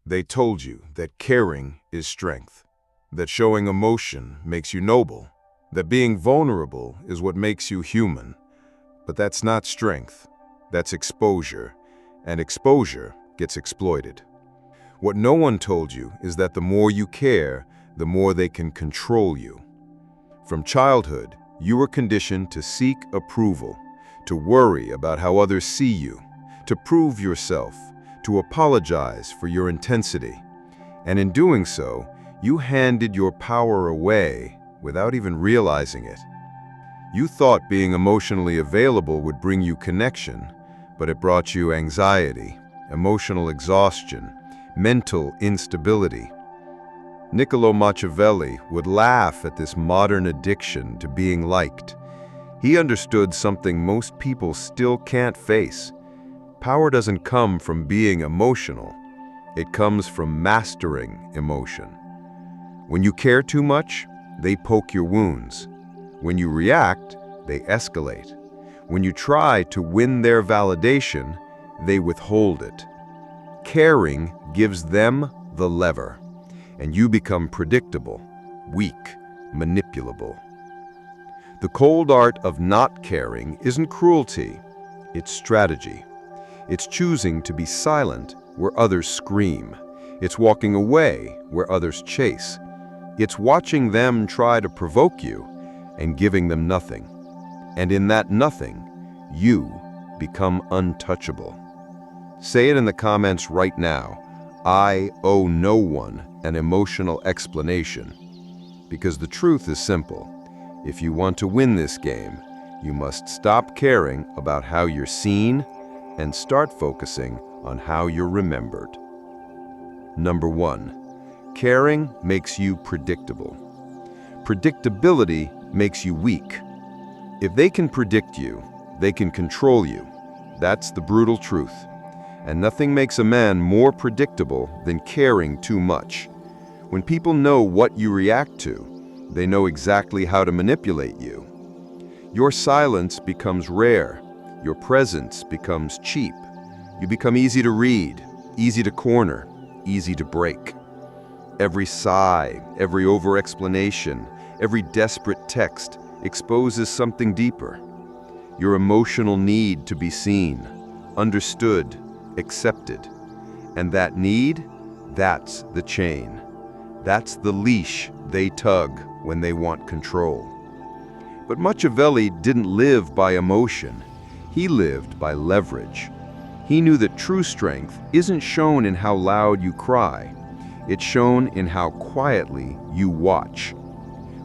They told you that caring is strength, that showing emotion makes you noble, that being vulnerable is what makes you human. But that's not strength, that's exposure, and exposure gets exploited. What no one told you is that the more you care, the more they can control you. From childhood, you were conditioned to seek approval, to worry about how others see you, to prove yourself, to apologize for your intensity. And in doing so, you handed your power away without even realizing it. You thought being emotionally available would bring you connection, but it brought you anxiety, emotional exhaustion, mental instability. Niccolo Machiavelli would laugh at this modern addiction to being liked. He understood something most people still can't face. Power doesn't come from being emotional. It comes from mastering emotion. When you care too much, they poke your wounds. When you react, they escalate. When you try to win their validation, they withhold it. Caring gives them the lever, and you become predictable, weak, manipulable. The cold art of not caring isn't cruelty, it's strategy. It's choosing to be silent where others scream. It's walking away where others chase. It's watching them try to provoke you and giving them nothing. And in that nothing, you become untouchable. Say it in the comments right now. I owe no one an emotional explanation. Because the truth is simple. If you want to win this game, you must stop caring about how you're seen and start focusing on how you're remembered. Number 1, caring makes you predictable. Predictability makes you weak. If they can predict you, they can control you. That's the brutal truth. And nothing makes a man more predictable than caring too much. When people know what you react to, they know exactly how to manipulate you. Your silence becomes rare. Your presence becomes cheap. You become easy to read, easy to corner, easy to break. Every sigh, every over-explanation, every desperate text exposes something deeper. Your emotional need to be seen, understood, accepted. And that need, that's the chain. That's the leash they tug when they want control. But Machiavelli didn't live by emotion. He lived by leverage. He knew that true strength isn't shown in how loud you cry. It's shown in how quietly you watch.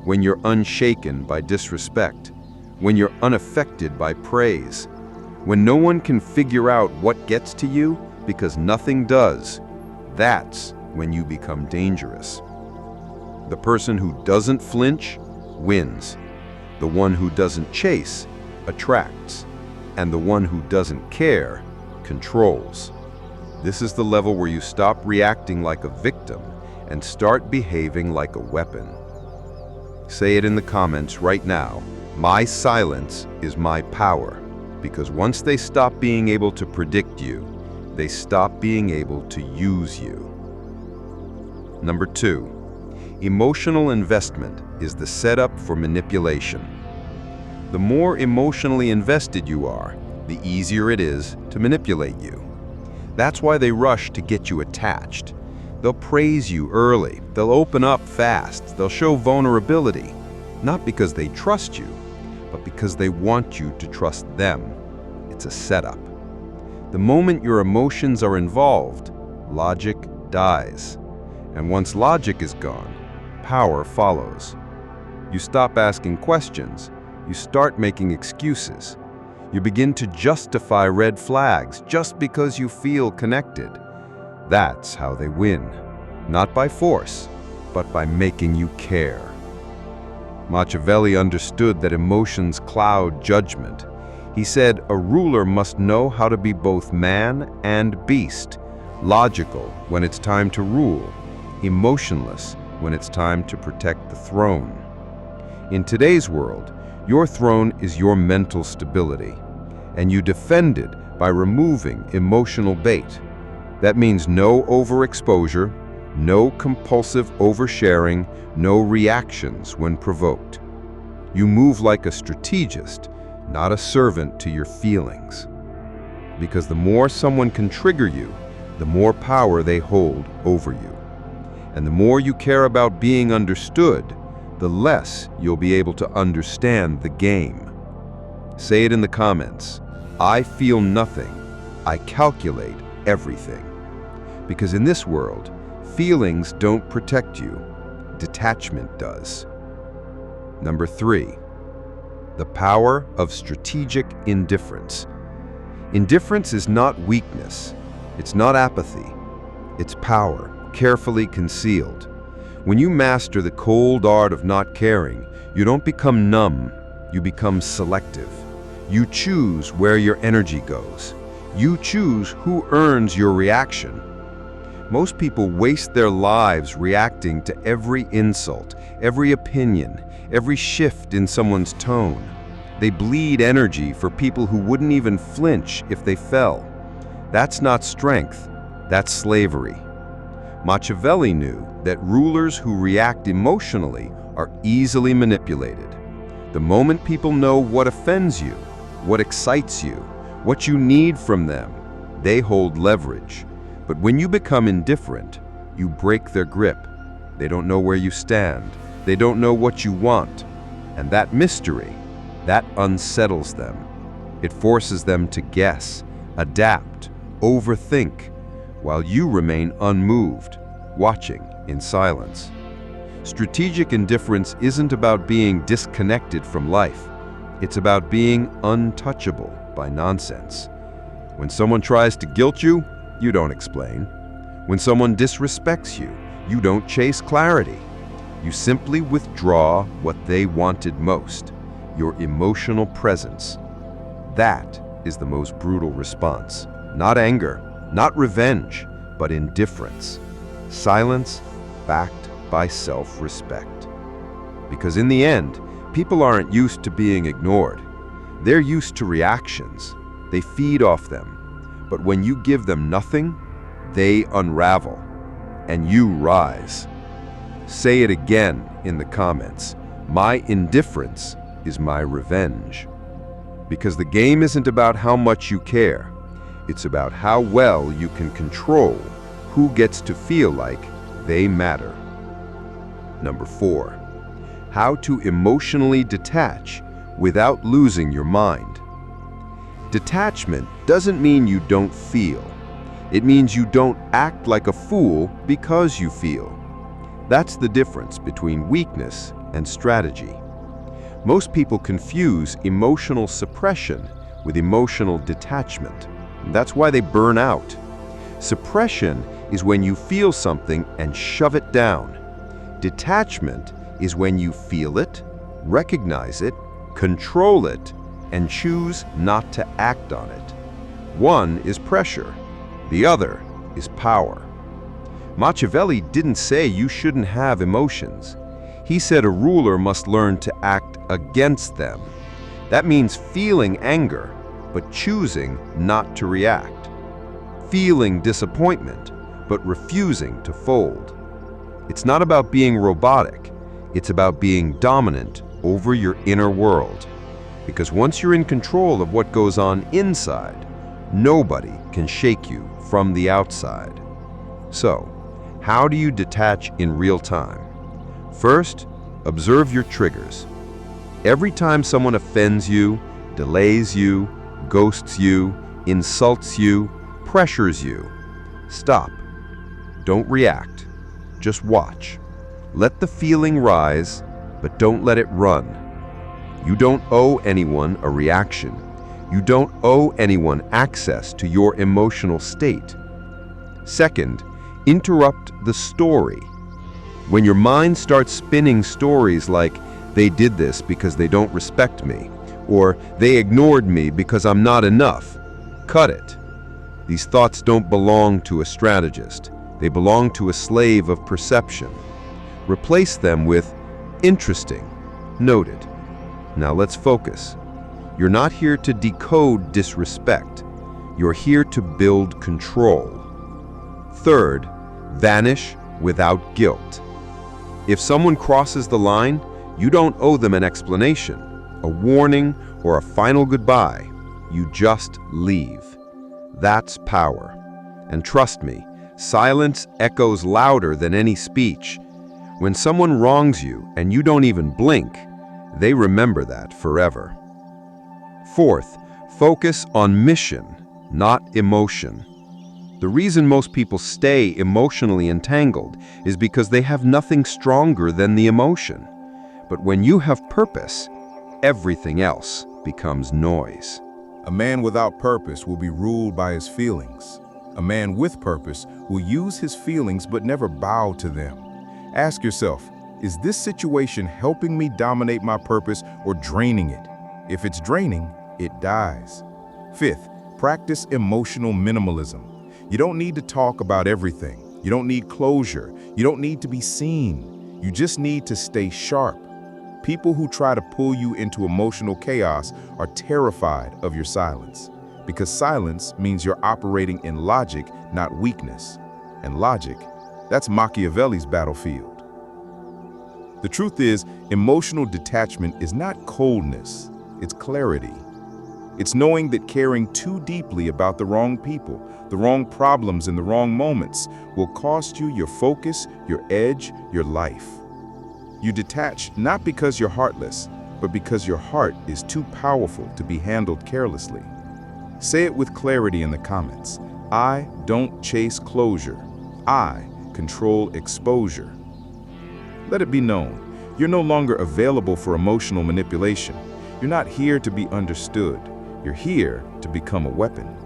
When you're unshaken by disrespect. When you're unaffected by praise. When no one can figure out what gets to you because nothing does. That's when you become dangerous. The person who doesn't flinch wins. The one who doesn't chase attracts. And the one who doesn't care controls. This is the level where you stop reacting like a victim and start behaving like a weapon. Say it in the comments right now. My silence is my power. Because once they stop being able to predict you, they stop being able to use you. Number 2, emotional investment is the setup for manipulation. The more emotionally invested you are, the easier it is to manipulate you. That's why they rush to get you attached. They'll praise you early, they'll open up fast, they'll show vulnerability, not because they trust you, but because they want you to trust them. It's a setup. The moment your emotions are involved, logic dies. And once logic is gone, power follows. You stop asking questions. You start making excuses. You begin to justify red flags just because you feel connected. That's how they win. Not by force, but by making you care. Machiavelli understood that emotions cloud judgment. He said a ruler must know how to be both man and beast, logical when it's time to rule, emotionless when it's time to protect the throne. In today's world, your throne is your mental stability, and you defend it by removing emotional bait. That means no overexposure, no compulsive oversharing, no reactions when provoked. You move like a strategist, not a servant to your feelings. Because the more someone can trigger you, the more power they hold over you. And the more you care about being understood, the less you'll be able to understand the game. Say it in the comments. I feel nothing. I calculate everything. Because in this world, feelings don't protect you. Detachment does. Number 3, the power of strategic indifference. Indifference is not weakness. It's not apathy. It's power, carefully concealed. When you master the cold art of not caring, you don't become numb, you become selective. You choose where your energy goes. You choose who earns your reaction. Most people waste their lives reacting to every insult, every opinion, every shift in someone's tone. They bleed energy for people who wouldn't even flinch if they fell. That's not strength, that's slavery. Machiavelli knew that rulers who react emotionally are easily manipulated. The moment people know what offends you, what excites you, what you need from them, they hold leverage. But when you become indifferent, you break their grip. They don't know where you stand. They don't know what you want. And that mystery, that unsettles them. It forces them to guess, adapt, overthink, while you remain unmoved, watching in silence. Strategic indifference isn't about being disconnected from life. It's about being untouchable by nonsense. When someone tries to guilt you, you don't explain. When someone disrespects you, you don't chase clarity. You simply withdraw what they wanted most, your emotional presence. That is the most brutal response. Not anger, not revenge, but indifference. Silence backed by self-respect. Because in the end, people aren't used to being ignored. They're used to reactions. They feed off them. But when you give them nothing, they unravel, and you rise. Say it again in the comments. My indifference is my revenge. Because the game isn't about how much you care. It's about how well you can control who gets to feel like they matter. Number 4, how to emotionally detach without losing your mind. Detachment doesn't mean you don't feel. It means you don't act like a fool because you feel. That's the difference between weakness and strategy. Most people confuse emotional suppression with emotional detachment. That's why they burn out. Suppression is when you feel something and shove it down. Detachment is when you feel it, recognize it, control it, and choose not to act on it. One is pressure, the other is power. Machiavelli didn't say you shouldn't have emotions. He said a ruler must learn to act against them. That means feeling anger, but choosing not to react. Feeling disappointment, but refusing to fold. It's not about being robotic. It's about being dominant over your inner world. Because once you're in control of what goes on inside, nobody can shake you from the outside. So, how do you detach in real time? First, observe your triggers. Every time someone offends you, delays you, ghosts you, insults you, pressures you, stop. Don't react. Just watch. Let the feeling rise, but don't let it run. You don't owe anyone a reaction. You don't owe anyone access to your emotional state. Second, interrupt the story. When your mind starts spinning stories like, they did this because they don't respect me, or they ignored me because I'm not enough, cut it. These thoughts don't belong to a strategist. They belong to a slave of perception. Replace them with, interesting, noted. Now let's focus. You're not here to decode disrespect. You're here to build control. Third, vanish without guilt. If someone crosses the line, you don't owe them an explanation, a warning, or a final goodbye. You just leave. That's power. And trust me, silence echoes louder than any speech. When someone wrongs you and you don't even blink, they remember that forever. Fourth, focus on mission, not emotion. The reason most people stay emotionally entangled is because they have nothing stronger than the emotion. But when you have purpose, everything else becomes noise. A man without purpose will be ruled by his feelings. A man with purpose will use his feelings but never bow to them. Ask yourself, is this situation helping me dominate my purpose or draining it? If it's draining, it dies. Fifth, practice emotional minimalism. You don't need to talk about everything. You don't need closure. You don't need to be seen. You just need to stay sharp. People who try to pull you into emotional chaos are terrified of your silence, because silence means you're operating in logic, not weakness. And logic, that's Machiavelli's battlefield. The truth is, emotional detachment is not coldness, it's clarity. It's knowing that caring too deeply about the wrong people, the wrong problems, and the wrong moments will cost you your focus, your edge, your life. You detach not because you're heartless, but because your heart is too powerful to be handled carelessly. Say it with clarity in the comments. I don't chase closure. I control exposure. Let it be known, you're no longer available for emotional manipulation. You're not here to be understood. You're here to become a weapon.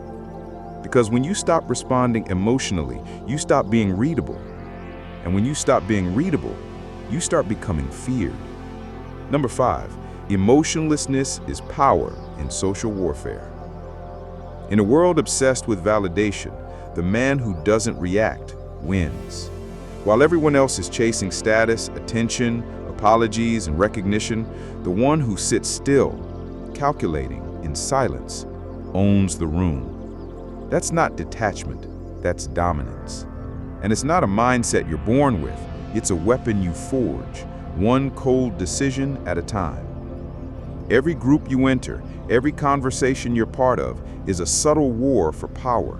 Because when you stop responding emotionally, you stop being readable. And when you stop being readable, you start becoming feared. Number 5, emotionlessness is power in social warfare. In a world obsessed with validation, the man who doesn't react wins. While everyone else is chasing status, attention, apologies, and recognition, the one who sits still, calculating, in silence, owns the room. That's not detachment, that's dominance. And it's not a mindset you're born with, it's a weapon you forge, one cold decision at a time. Every group you enter, every conversation you're part of, is a subtle war for power.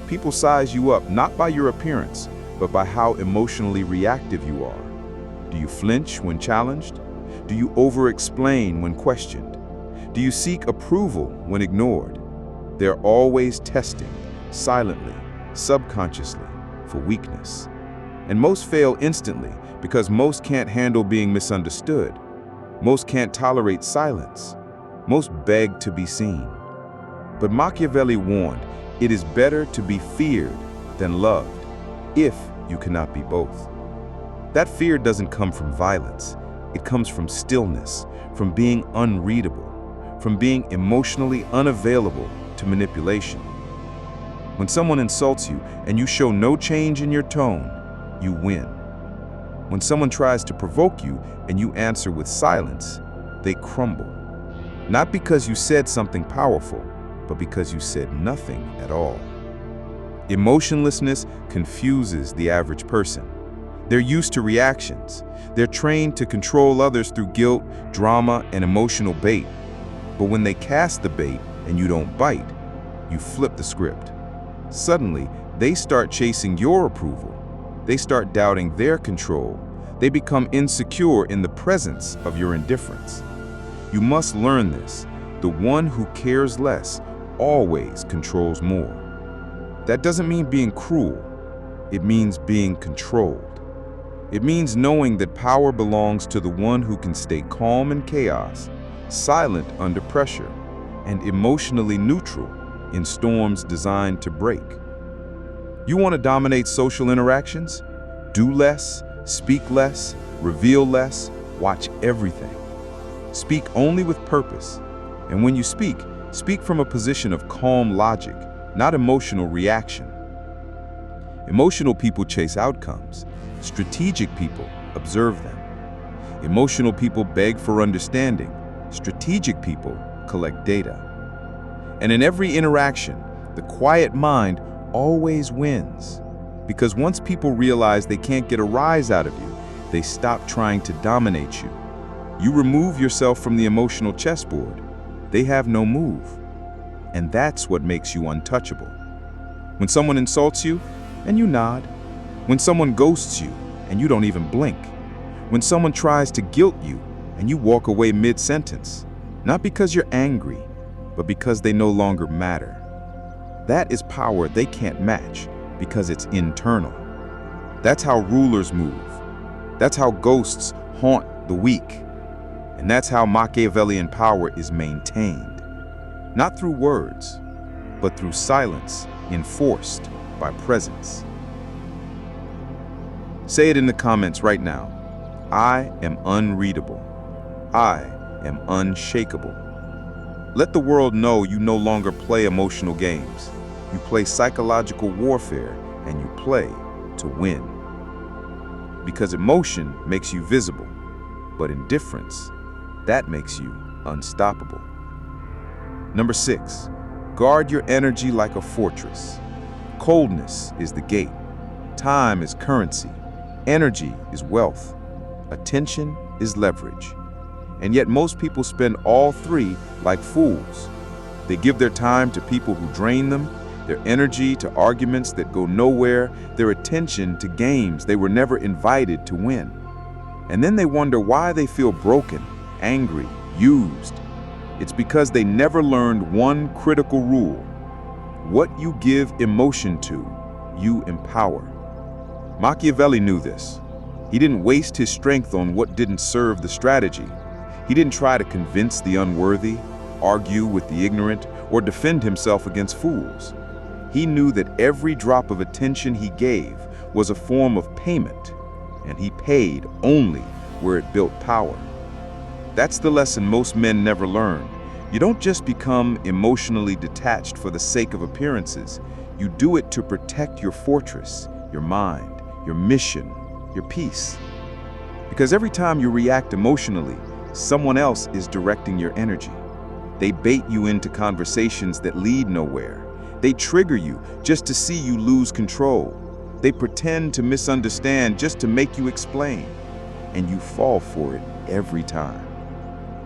People size you up not by your appearance, but by how emotionally reactive you are. Do you flinch when challenged? Do you over-explain when questioned? Do you seek approval when ignored? They're always testing, silently, subconsciously, for weakness. And most fail instantly because most can't handle being misunderstood. Most can't tolerate silence. Most beg to be seen. But Machiavelli warned, it is better to be feared than loved, if you cannot be both. That fear doesn't come from violence. It comes from stillness, from being unreadable, from being emotionally unavailable to manipulation. When someone insults you and you show no change in your tone, you win. When someone tries to provoke you and you answer with silence, they crumble. Not because you said something powerful, but because you said nothing at all. Emotionlessness confuses the average person. They're used to reactions. They're trained to control others through guilt, drama, and emotional bait. But when they cast the bait and you don't bite, you flip the script. Suddenly, they start chasing your approval. They start doubting their control. They become insecure in the presence of your indifference. You must learn this. The one who cares less always controls more. That doesn't mean being cruel. It means being controlled. It means knowing that power belongs to the one who can stay calm in chaos, silent under pressure, and emotionally neutral in storms designed to break. You want to dominate social interactions? Do less, speak less, reveal less, watch everything. Speak only with purpose. And when you speak, speak from a position of calm logic, not emotional reaction. Emotional people chase outcomes. Strategic people observe them. Emotional people beg for understanding. Strategic people collect data. And in every interaction, the quiet mind always wins, Because once people realize they can't get a rise out of you, they stop trying to dominate you. You remove yourself from the emotional chessboard. They have no move. And that's what makes you untouchable. When someone insults you, and you nod. When someone ghosts you, and you don't even blink. When someone tries to guilt you, and you walk away mid-sentence. Not because you're angry, but because they no longer matter. That is power they can't match, because it's internal. That's how rulers move. That's how ghosts haunt the weak. And that's how Machiavellian power is maintained. Not through words, but through silence enforced by presence. Say it in the comments right now. I am unreadable. I am unshakable. Let the world know you no longer play emotional games. You play psychological warfare, and you play to win. Because emotion makes you visible, but indifference, that makes you unstoppable. Number 6, guard your energy like a fortress. Coldness is the gate. Time is currency. Energy is wealth. Attention is leverage. And yet most people spend all three like fools. They give their time to people who drain them, their energy to arguments that go nowhere, their attention to games they were never invited to win. And then they wonder why they feel broken, angry, used. It's because they never learned one critical rule. What you give emotion to, you empower. Machiavelli knew this. He didn't waste his strength on what didn't serve the strategy. He didn't try to convince the unworthy, argue with the ignorant, or defend himself against fools. He knew that every drop of attention he gave was a form of payment, and he paid only where it built power. That's the lesson most men never learn. You don't just become emotionally detached for the sake of appearances. You do it to protect your fortress, your mind, your mission, your peace. Because every time you react emotionally, someone else is directing your energy. They bait you into conversations that lead nowhere. They trigger you just to see you lose control. They pretend to misunderstand just to make you explain. And you fall for it every time.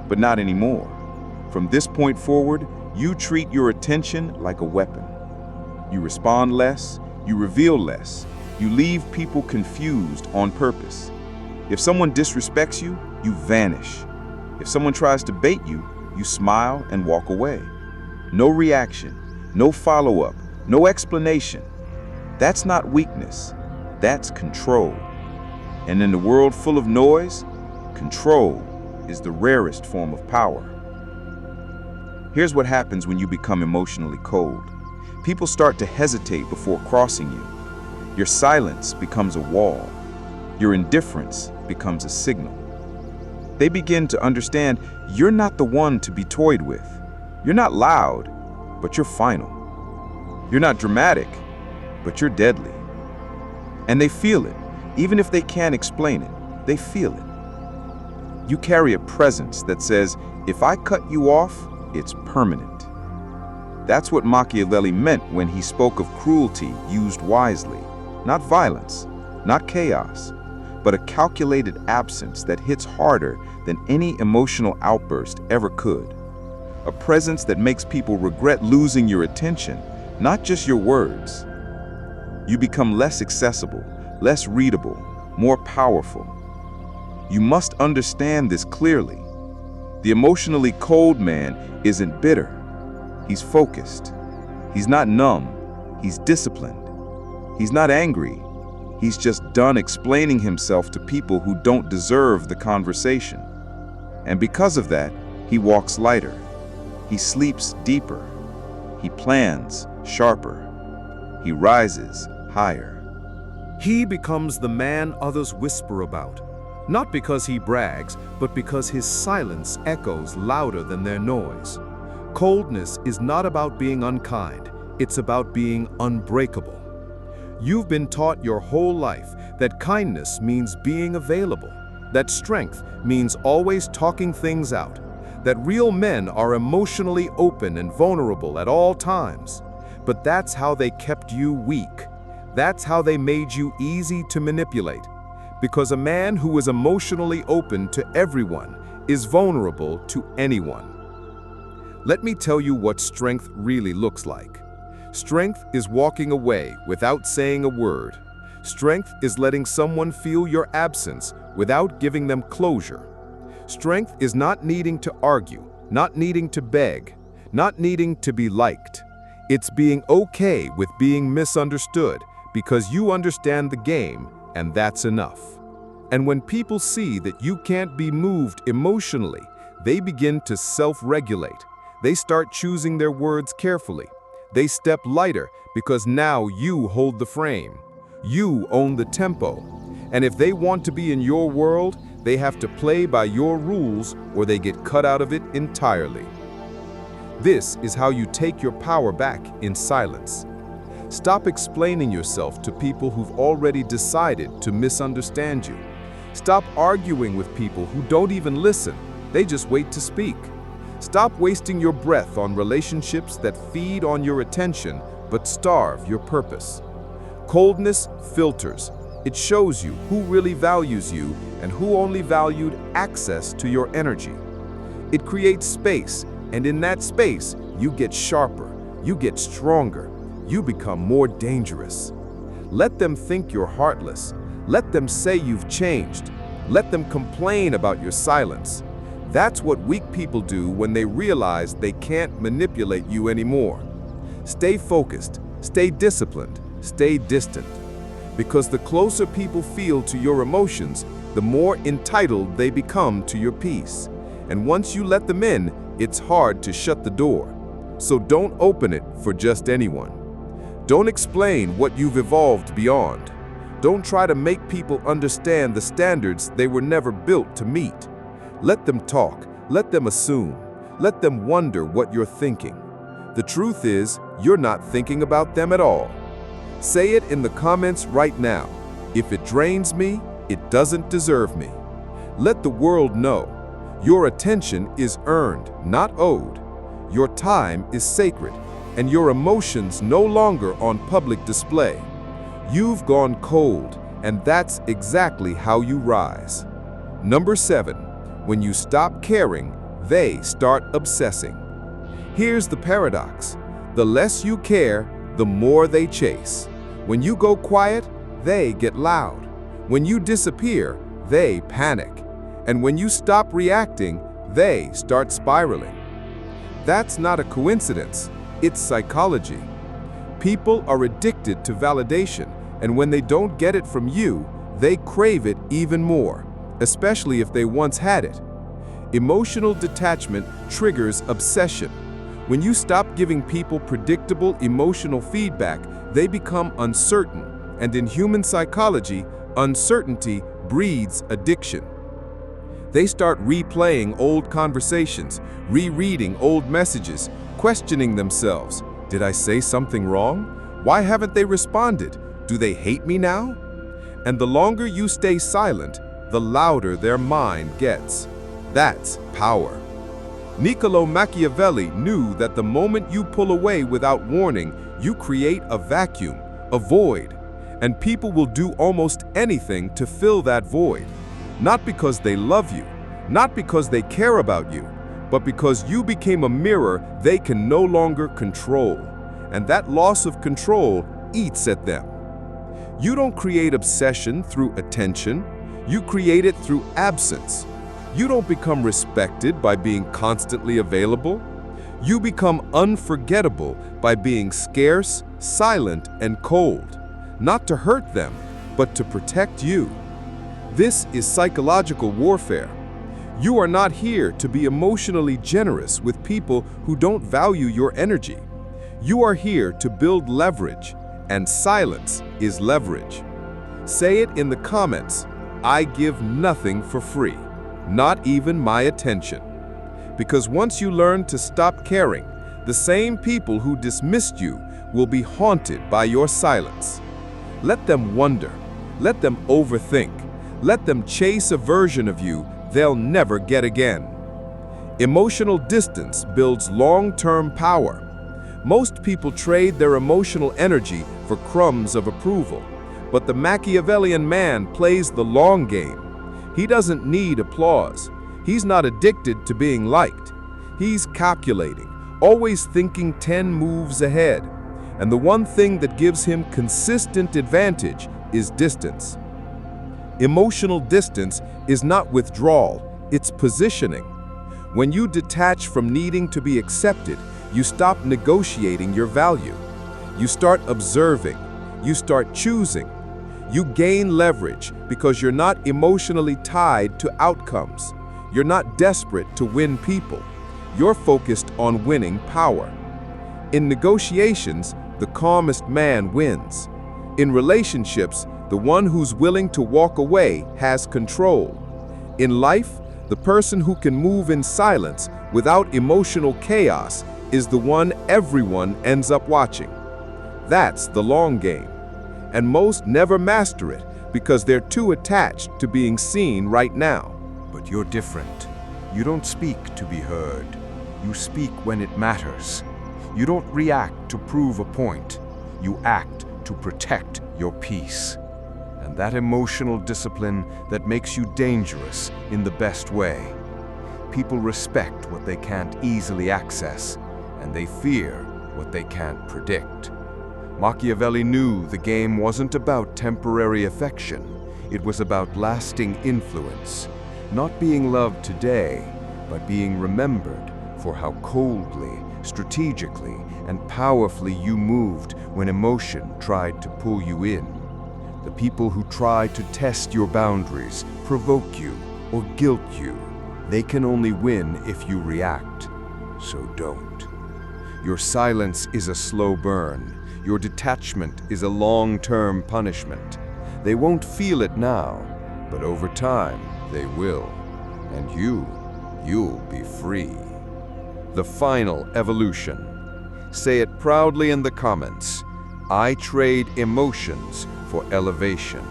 But not anymore. From this point forward, you treat your attention like a weapon. You respond less, you reveal less, you leave people confused on purpose. If someone disrespects you, you vanish. If someone tries to bait you, you smile and walk away. No reaction, no follow-up, no explanation. That's not weakness, that's control. And in a world full of noise, control is the rarest form of power. Here's what happens when you become emotionally cold. People start to hesitate before crossing you. Your silence becomes a wall. Your indifference becomes a signal. They begin to understand you're not the one to be toyed with. You're not loud, but you're final. You're not dramatic, but you're deadly. And they feel it. Even if they can't explain it, they feel it. You carry a presence that says, if I cut you off, it's permanent. That's what Machiavelli meant when he spoke of cruelty used wisely. Not violence, not chaos, but a calculated absence that hits harder than any emotional outburst ever could. A presence that makes people regret losing your attention, not just your words. You become less accessible, less readable, more powerful. You must understand this clearly. The emotionally cold man isn't bitter. He's focused. He's not numb. He's disciplined. He's not angry. He's just done explaining himself to people who don't deserve the conversation. And because of that, he walks lighter. He sleeps deeper. He plans sharper. He rises higher. He becomes the man others whisper about, not because he brags, but because his silence echoes louder than their noise. Coldness is not about being unkind, it's about being unbreakable. You've been taught your whole life that kindness means being available, that strength means always talking things out, that real men are emotionally open and vulnerable at all times. But that's how they kept you weak. That's how they made you easy to manipulate. Because a man who is emotionally open to everyone is vulnerable to anyone. Let me tell you what strength really looks like. Strength is walking away without saying a word. Strength is letting someone feel your absence without giving them closure. Strength is not needing to argue, not needing to beg, not needing to be liked. It's being okay with being misunderstood because you understand the game, and that's enough. And when people see that you can't be moved emotionally, they begin to self-regulate. They start choosing their words carefully. They step lighter because now you hold the frame. You own the tempo. And if they want to be in your world, they have to play by your rules or they get cut out of it entirely. This is how you take your power back in silence. Stop explaining yourself to people who've already decided to misunderstand you. Stop arguing with people who don't even listen. They just wait to speak. Stop wasting your breath on relationships that feed on your attention but starve your purpose. Coldness filters. It shows you who really values you and who only valued access to your energy. It creates space, and in that space, you get sharper, you get stronger, you become more dangerous. Let them think you're heartless. Let them say you've changed. Let them complain about your silence. That's what weak people do when they realize they can't manipulate you anymore. Stay focused, stay disciplined, stay distant. Because the closer people feel to your emotions, the more entitled they become to your peace. And once you let them in, it's hard to shut the door. So don't open it for just anyone. Don't explain what you've evolved beyond. Don't try to make people understand the standards they were never built to meet. Let them talk, let them assume, let them wonder what you're thinking. The truth is, you're not thinking about them at all. Say it in the comments right now. If it drains me, it doesn't deserve me. Let the world know. Your attention is earned, not owed. Your time is sacred, and your emotions no longer on public display. You've gone cold, and that's exactly how you rise. Number 7. When you stop caring, they start obsessing. Here's the paradox. The less you care, the more they chase. When you go quiet, they get loud. When you disappear, they panic. And when you stop reacting, they start spiraling. That's not a coincidence, it's psychology. People are addicted to validation, and when they don't get it from you, they crave it even more, especially if they once had it. Emotional detachment triggers obsession. When you stop giving people predictable emotional feedback, they become uncertain, and in human psychology, uncertainty breeds addiction. They start replaying old conversations, rereading old messages, questioning themselves. Did I say something wrong? Why haven't they responded? Do they hate me now? And the longer you stay silent, the louder their mind gets. That's power. Niccolo Machiavelli knew that the moment you pull away without warning, you create a vacuum, a void, and people will do almost anything to fill that void. Not because they love you, not because they care about you, but because you became a mirror they can no longer control. And that loss of control eats at them. You don't create obsession through attention, you create it through absence. You don't become respected by being constantly available. You become unforgettable by being scarce, silent, and cold. Not to hurt them, but to protect you. This is psychological warfare. You are not here to be emotionally generous with people who don't value your energy. You are here to build leverage, and silence is leverage. Say it in the comments. I give nothing for free, not even my attention. Because once you learn to stop caring, the same people who dismissed you will be haunted by your silence. Let them wonder, let them overthink, let them chase a version of you they'll never get again. Emotional distance builds long-term power, Most people trade their emotional energy for crumbs of approval, but the Machiavellian man plays the long game. He doesn't need applause. He's not addicted to being liked. He's calculating, always thinking 10 moves ahead. And the one thing that gives him consistent advantage is distance. Emotional distance is not withdrawal, it's positioning. When you detach from needing to be accepted, you stop negotiating your value. You start observing. You start choosing. You gain leverage because you're not emotionally tied to outcomes. You're not desperate to win people. You're focused on winning power. In negotiations, the calmest man wins. In relationships, the one who's willing to walk away has control. In life, the person who can move in silence without emotional chaos is the one everyone ends up watching. That's the long game. And most never master it because they're too attached to being seen right now. But you're different. You don't speak to be heard. You speak when it matters. You don't react to prove a point. You act to protect your peace. And that emotional discipline that makes you dangerous in the best way. People respect what they can't easily access, and they fear what they can't predict. Machiavelli knew the game wasn't about temporary affection. It was about lasting influence. Not being loved today, but being remembered for how coldly, strategically, and powerfully you moved when emotion tried to pull you in. The people who try to test your boundaries, provoke you, or guilt you, they can only win if you react. So don't. Your silence is a slow burn. Your detachment is a long-term punishment. They won't feel it now, but over time, they will. And you'll be free. The final evolution. Say it proudly in the comments. I trade emotions for elevation.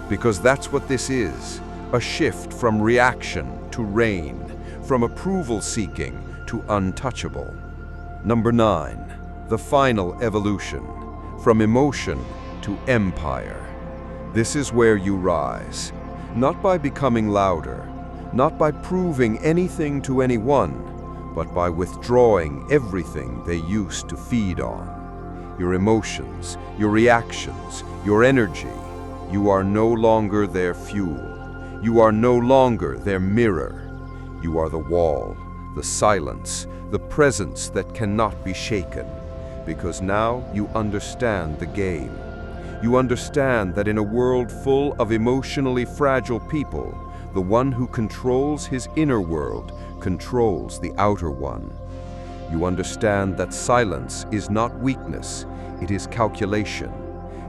Because that's what this is, a shift from reaction to reign, from approval-seeking to untouchable. Number 9, the final evolution, from emotion to empire. This is where you rise, not by becoming louder, not by proving anything to anyone, but by withdrawing everything they used to feed on. Your emotions, your reactions, your energy. You are no longer their fuel. You are no longer their mirror. You are the wall, the silence, the presence that cannot be shaken. Because now you understand the game. You understand that in a world full of emotionally fragile people, the one who controls his inner world controls the outer one. You understand that silence is not weakness, it is calculation.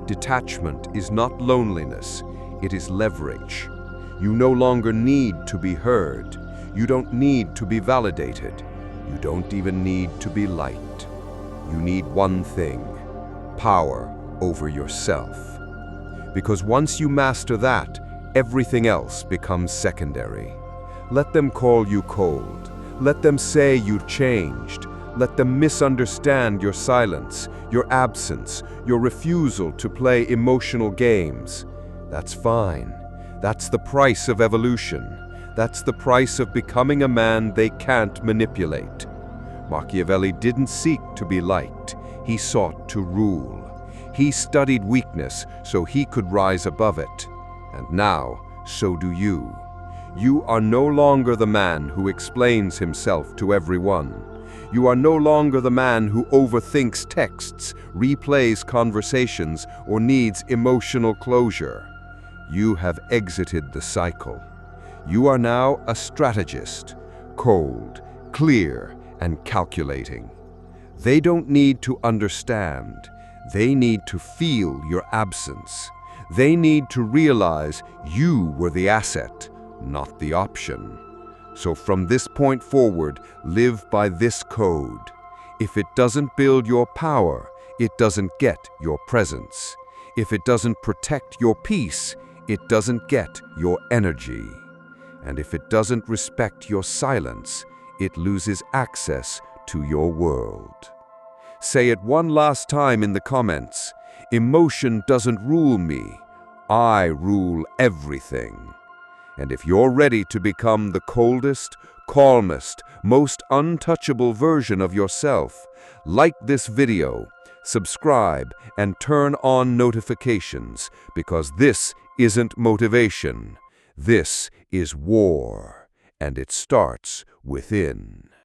Detachment is not loneliness, it is leverage. You no longer need to be heard. You don't need to be validated. You don't even need to be liked. You need one thing: power over yourself. Because once you master that, everything else becomes secondary. Let them call you cold. Let them say you changed. Let them misunderstand your silence, your absence, your refusal to play emotional games. That's fine. That's the price of evolution. That's the price of becoming a man they can't manipulate. Machiavelli didn't seek to be liked. He sought to rule. He studied weakness so he could rise above it. And now, so do you. You are no longer the man who explains himself to everyone. You are no longer the man who overthinks texts, replays conversations, or needs emotional closure. You have exited the cycle. You are now a strategist, cold, clear, and calculating. They don't need to understand. They need to feel your absence. They need to realize you were the asset, not the option. So from this point forward, live by this code. If it doesn't build your power, it doesn't get your presence. If it doesn't protect your peace, it doesn't get your energy. And if it doesn't respect your silence, it loses access to your world. Say it one last time in the comments. Emotion doesn't rule me. I rule everything. And if you're ready to become the coldest, calmest, most untouchable version of yourself, like this video, subscribe, and turn on notifications, because this isn't motivation. This is war, and it starts within.